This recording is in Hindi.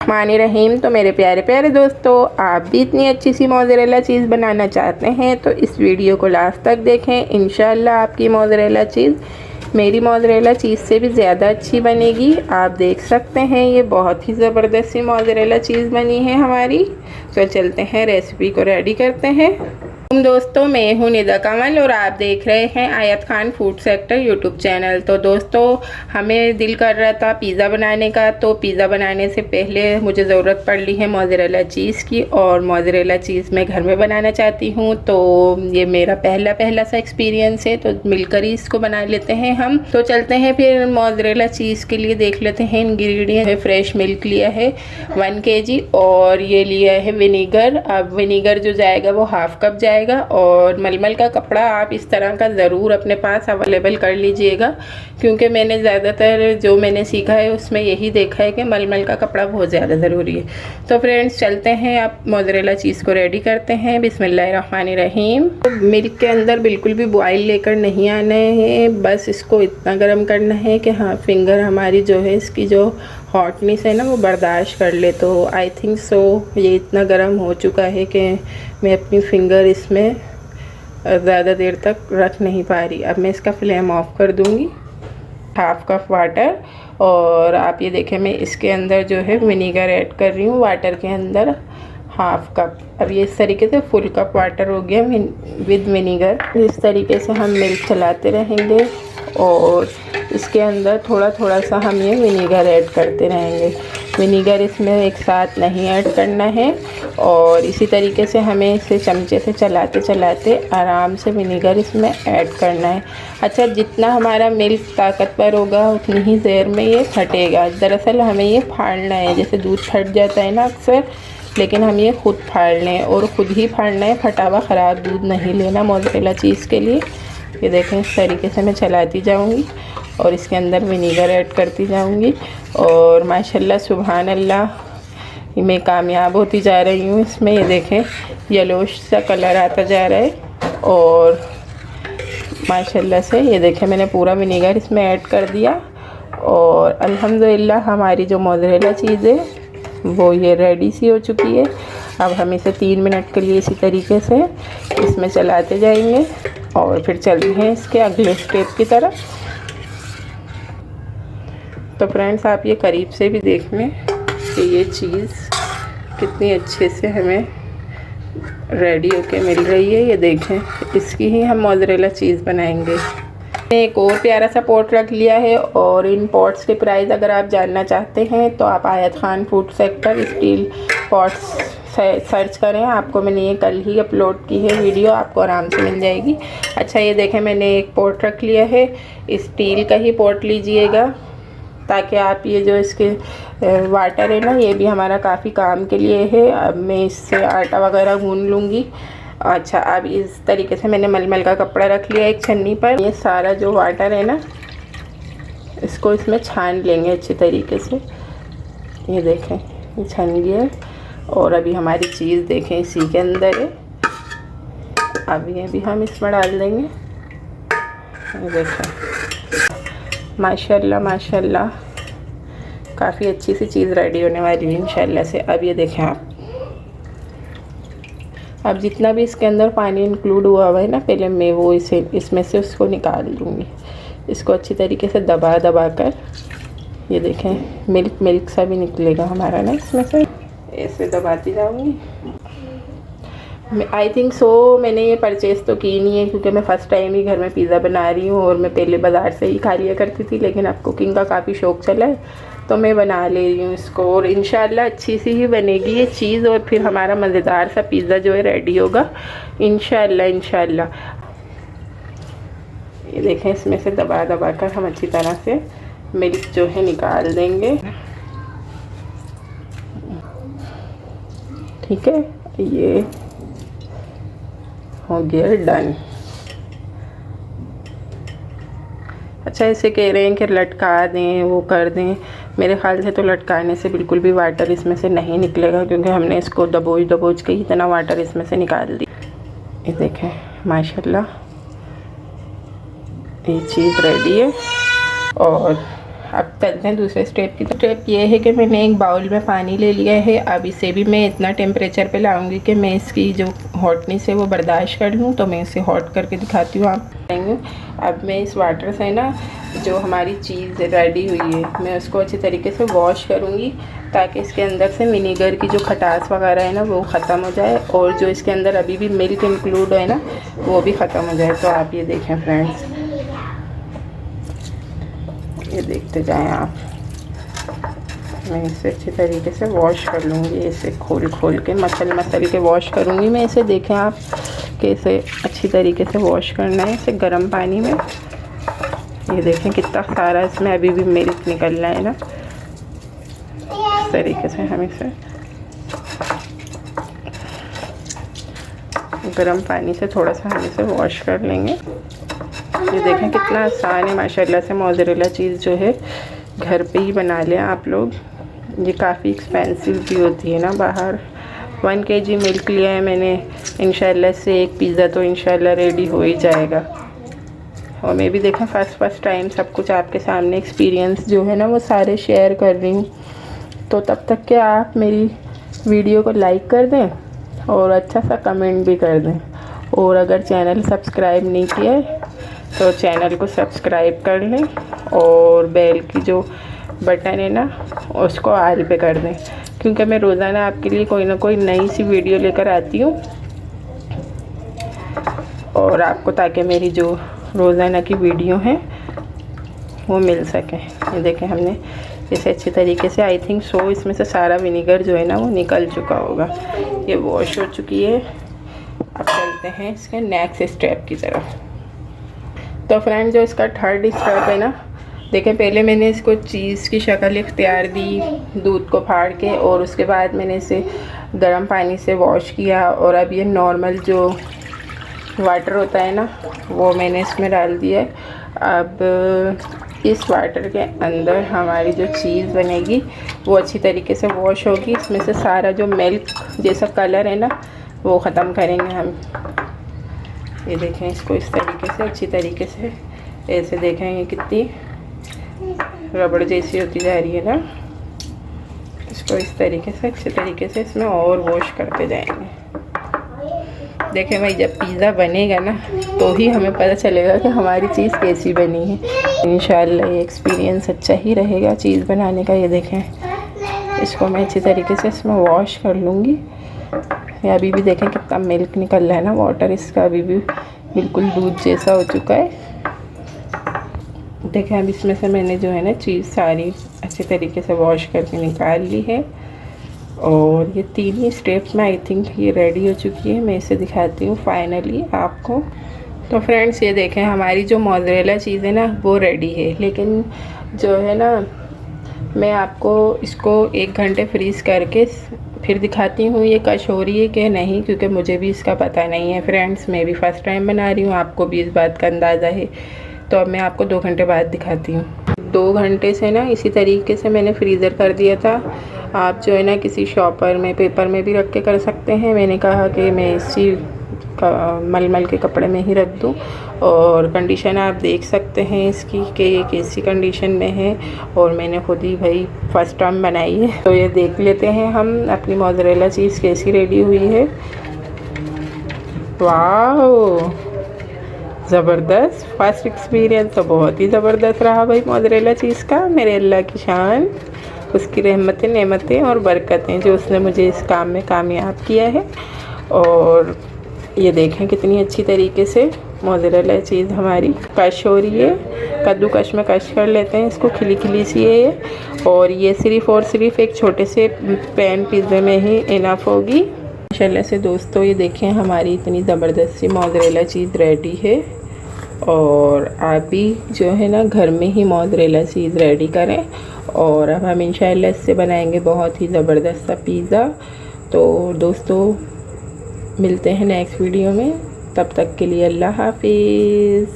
मानी रहीम। तो मेरे प्यारे प्यारे दोस्तों, आप भी इतनी अच्छी सी मोज़रेला चीज़ बनाना चाहते हैं तो इस वीडियो को लास्ट तक देखें। इंशाल्लाह आपकी मोज़रेला चीज़ मेरी मोज़रेला चीज़ से भी ज़्यादा अच्छी बनेगी। आप देख सकते हैं ये बहुत ही ज़बरदस्त सी मोज़रेला चीज़ बनी है हमारी। तो चलते हैं रेसिपी को रेडी करते हैं। दोस्तों, मैं हूँ निदा कमल और आप देख रहे हैं आयत Khan food sector YouTube channel. तो दोस्तों, हमें दिल कर रहा था पिज़्ज़ा बनाने का, तो पिज़्ज़ा बनाने से पहले मुझे ज़रूरत पड़ रही है मोज़रेला चीज़ की, और मोज़रेला चीज़ मैं घर में बनाना चाहती हूँ। तो ये मेरा पहला सा एक्सपीरियंस है, तो मिलकर ही इसको बना लेते हैं हम। तो चलते हैं फिर मोज़रेला चीज़ के लिए देख लेते हैं इंग्रेडिएंट। फ्रेश मिल्क लिया है 1 kg, और ये लिया है विनीगर। अब विनीगर जो जाएगा वो हाफ कप जाएगा। और मलमल का कपड़ा आप इस तरह का ज़रूर अपने पास अवेलेबल कर लीजिएगा, क्योंकि मैंने ज़्यादातर जो मैंने सीखा है उसमें यही देखा है कि मलमल का कपड़ा बहुत ज़्यादा ज़रूरी है। तो फ्रेंड्स, चलते हैं आप मोज़रेला चीज़ को रेडी करते हैं। बिस्मिल्लाहिर्रहमानिर्रहीम। मिल्क के अंदर बिल्कुल भी बॉयल लेकर नहीं आना है, बस इसको इतना गर्म करना है कि हाँ, फिंगर हमारी जो है इसकी जो हॉटनेस है ना वो बर्दाश्त कर ले। तो आई थिंक सो ये इतना गर्म हो चुका है कि मैं अपनी फिंगर इसमें ज़्यादा देर तक रख नहीं पा रही। अब मैं इसका फ्लेम ऑफ कर दूँगी। हाफ कप वाटर, और आप ये देखें मैं इसके अंदर जो है विनीगर ऐड कर रही हूँ वाटर के अंदर हाफ कप। अब ये इस तरीके से फुल कप वाटर हो गया विद विनीगर। इस तरीके से हम मिल्क चलाते रहेंगे और इसके अंदर थोड़ा सा हम ये विनीगर ऐड करते रहेंगे। विनीगर इसमें एक साथ नहीं ऐड करना है, और इसी तरीके से हमें इसे चमचे से चलाते आराम से विनीगर इसमें ऐड करना है। अच्छा, जितना हमारा मिल्क ताकतवर होगा उतनी ही देर में ये फटेगा। दरअसल हमें ये फाड़ना है, जैसे दूध फट जाता है ना अक्सर, लेकिन हम ये खुद फाड़ लें और ख़ुद ही फाड़ना है। फटा हुआ ख़राब दूध नहीं लेना मोज़रेला चीज़ के लिए। ये देखें इस तरीके से मैं चलाती जाऊंगी और इसके अंदर विनीगर ऐड करती जाऊंगी, और माशाल्लाह सुभान अल्लाह मैं कामयाब होती जा रही हूँ इसमें। ये देखें येलोश सा कलर आता जा रहा है, और माशाल्लाह से ये देखें मैंने पूरा विनीगर इसमें ऐड कर दिया, और अल्हम्दुलिल्लाह हमारी जो मोज़रेला चीज़ है वो ये रेडी सी हो चुकी है। अब हम इसे 3 मिनट के लिए इसी तरीके से इसमें चलाते जाएंगे और फिर चलते हैं इसके अगले स्टेप की तरफ। तो फ्रेंड्स, आप ये करीब से भी देख लें कि ये चीज़ कितनी अच्छे से हमें रेडी होके मिल रही है। ये देखें, इसकी ही हम मोज़रेला चीज़ बनाएंगे। एक और प्यारा सा पॉट रख लिया है, और इन पॉट्स के प्राइस अगर आप जानना चाहते हैं तो आप आयत Khan food sector steel pots search करें। आपको मैंने ये कल ही अपलोड की है वीडियो, आपको आराम से मिल जाएगी। अच्छा, ये देखें मैंने एक पॉट रख लिया है, स्टील का ही पॉट लीजिएगा, ताकि आप ये जो इसके वाटर है ना, ये भी हमारा काफ़ी काम के लिए है। अब मैं इससे आटा वगैरह गूंद लूँगी। अच्छा, अब इस तरीके से मैंने मलमल का कपड़ा रख लिया एक छन्नी पर। ये सारा जो वाटर है ना, इसको इसमें छान लेंगे अच्छी तरीके से। ये देखें ये छन गया, और अभी हमारी चीज़ देखें इसी के अंदर है। अब ये भी हम इसमें डाल देंगे। ये देखें माशाल्लाह माशाल्लाह काफ़ी अच्छी सी चीज़ रेडी होने वाली है इंशाल्लाह से। अब ये देखें आप, अब जितना भी इसके अंदर पानी इंक्लूड हुआ है ना, पहले मैं वो इसमें से उसको निकाल दूँगी। इसको अच्छी तरीके से दबा कर, ये देखें मिल्क सा भी निकलेगा हमारा ना इसमें से। ऐसे दबाती जाऊँगी। आई थिंक सो मैंने ये परचेज़ तो की नहीं है, क्योंकि मैं फ़र्स्ट टाइम ही घर में पिज़्ज़ा बना रही हूँ, और मैं पहले बाज़ार से ही खा लिया करती थी, लेकिन अब कुकिंग का काफ़ी शौक़ चला है तो मैं बना ले रही हूँ इसको, और इंशाल्लाह अच्छी सी ही बनेगी ये चीज़, और फिर हमारा मज़ेदार सा पिज़्ज़ा जो है रेडी होगा इंशाल्लाह। ये देखें इसमें से दबा कर हम अच्छी तरह से मिल्क जो है निकाल देंगे। ठीक है, ये हो गया डन। अच्छा, इसे कह रहे हैं कि लटका दें, वो कर दें। मेरे ख्याल से तो लटकाने से बिल्कुल भी वाटर इसमें से नहीं निकलेगा, क्योंकि हमने इसको दबोच के इतना वाटर इसमें से निकाल दिया। ये देखें माशाल्लाह ये चीज़ रेडी है, और अब चलते हैं दूसरे स्टेप की। स्टेप ये है कि मैंने एक बाउल में पानी ले लिया है। अब इसे भी मैं इतना टेम्परेचर पे लाऊंगी कि मैं इसकी जो हॉटनेस है वो बर्दाश्त कर लूँ। तो मैं इसे हॉट करके दिखाती हूँ आप देखेंगे। अब मैं इस वाटर से ना जो हमारी चीज़ रेडी हुई है मैं उसको अच्छी तरीके से वॉश करूँगी, ताकि इसके अंदर से विनीगर की जो खटास वगैरह है ना वो ख़त्म हो जाए, और जो इसके अंदर अभी भी मिल्क इंक्लूड है ना वो भी ख़त्म हो जाए। तो आप ये देखें फ्रेंड्स, ये देखते जाएं आप। मैं इसे अच्छी तरीके से वॉश कर लूँगी, इसे खोल के मसल के वॉश करूँगी मैं इसे। देखें आप कि इसे अच्छी तरीके से वॉश करना है इसे गर्म पानी में। ये देखें कितना सारा इसमें अभी भी मिल्क निकल रहा है ना। इस तरीके से हम इसे गर्म पानी से थोड़ा सा हम इसे वॉश कर लेंगे। ये देखें कितना आसान है माशाल्लाह से। मोज़रेला चीज़ जो है घर पे ही बना लें आप लोग। ये काफ़ी एक्सपेंसिव भी होती है ना बाहर। 1 kg मिल्क लिया है मैंने, इंशाल्लाह से एक पिज़्ज़ा तो इंशाल्लाह रेडी हो ही जाएगा। और मैं भी देखें फर्स्ट टाइम सब कुछ आपके सामने एक्सपीरियंस जो है ना वो सारे शेयर कर रही हूँ। तो तब तक के आप मेरी वीडियो को लाइक कर दें और अच्छा सा कमेंट भी कर दें। और अगर चैनल सब्सक्राइब नहीं किया है तो चैनल को सब्सक्राइब कर लें, और बेल की जो बटन है ना उसको ऑल पे कर दें, क्योंकि मैं रोज़ाना आपके लिए कोई ना कोई नई सी वीडियो लेकर आती हूँ। और आपको ताकि मेरी जो रोज़ाना की वीडियो है वो मिल सके। ये देखें हमने इसे अच्छी तरीके से, आई थिंक सो इसमें से सारा विनीगर जो है ना वो निकल चुका होगा। ये वॉश हो चुकी है। अब चलते हैं इसके नेक्स्ट स्टेप की तरफ। तो फ्रेंड जो इसका थर्ड स्टेप है ना, देखें पहले मैंने इसको चीज़ की शक्ल इख्तियार दी दूध को फाड़ के, और उसके बाद मैंने इसे गर्म पानी से वॉश किया। और अब ये नॉर्मल जो वाटर होता है ना वो मैंने इसमें डाल दिया है। अब इस वाटर के अंदर हमारी जो चीज़ बनेगी वो अच्छी तरीके से वॉश होगी। इसमें से सारा जो मिल्क जैसा कलर है ना वो ख़त्म करेंगे हम। ये देखें इसको इस तरीके से अच्छी तरीके से ऐसे देखें, ये कितनी रबड़ जैसी होती जा रही है ना। इसको इस तरीके से अच्छे तरीके से इसमें और वॉश करते जाएंगे। देखें भाई जब पिज़्ज़ा बनेगा ना तो ही हमें पता चलेगा कि हमारी चीज़ कैसी बनी है। इंशाल्लाह ये एक्सपीरियंस अच्छा ही रहेगा चीज़ बनाने का। ये देखें इसको मैं अच्छी तरीके से इसमें वॉश कर लूँगी। ये अभी भी देखें कितना मिल्क निकल रहा है ना, वाटर इसका अभी भी बिल्कुल दूध जैसा हो चुका है। देखें अब इसमें से मैंने जो है ना चीज़ सारी अच्छे तरीके से वॉश करके निकाल ली है। और ये 3 ही स्टेप्स में आई थिंक ये रेडी हो चुकी है। मैं इसे दिखाती हूँ फाइनली आपको। तो फ्रेंड्स ये देखें हमारी जो मोज़रेला चीज़ है ना वो रेडी है, लेकिन जो है ना मैं आपको इसको 1 घंटे फ्रीज़ करके फिर दिखाती हूँ ये कश हो रही है कि नहीं, क्योंकि मुझे भी इसका पता नहीं है फ्रेंड्स। मैं भी फ़र्स्ट टाइम बना रही हूँ, आपको भी इस बात का अंदाज़ा है। तो अब मैं आपको 2 घंटे बाद दिखाती हूँ। 2 घंटे से ना इसी तरीके से मैंने फ्रीज़र कर दिया था। आप जो है ना किसी शॉपर में पेपर में भी रख के कर सकते हैं। मैंने कहा कि मैं इसी मलमल के कपड़े में ही रख दूं। और कंडीशन आप देख सकते हैं इसकी कि ये कैसी कंडीशन में है, और मैंने खुद ही भाई फर्स्ट टाइम बनाई है। तो ये देख लेते हैं हम अपनी मोज़रेला चीज़ कैसी रेडी हुई है। वाह ज़बरदस्त, फर्स्ट एक्सपीरियंस तो बहुत ही ज़बरदस्त रहा भाई मोज़रेला चीज़ का। मेरे अल्लाह की शान, उसकी रहमतें नेमतें और बरकतें जो उसने मुझे इस काम में कामयाब किया है। और ये देखें कितनी अच्छी तरीके से मोज़रेला चीज़ हमारी कश हो रही है। कद्दूकश में कश कर लेते हैं इसको, खिली खिली सी है ये। और ये सिर्फ़ और सिर्फ एक छोटे से पैन पिज़्ज़े में ही इनफ होगी माशाल्लाह से। दोस्तों ये देखें हमारी इतनी ज़बरदस्त सी मोज़रेला चीज़ रेडी है। और आप भी जो है ना घर में ही मोज़रेला चीज़ रेडी करें। और अब हम इंशाल्लाह इससे बनाएंगे बहुत ही ज़बरदस्त सा पिज़्ज़ा। तो दोस्तों मिलते हैं नेक्स्ट वीडियो में, तब तक के लिए अल्लाह हाफिज़।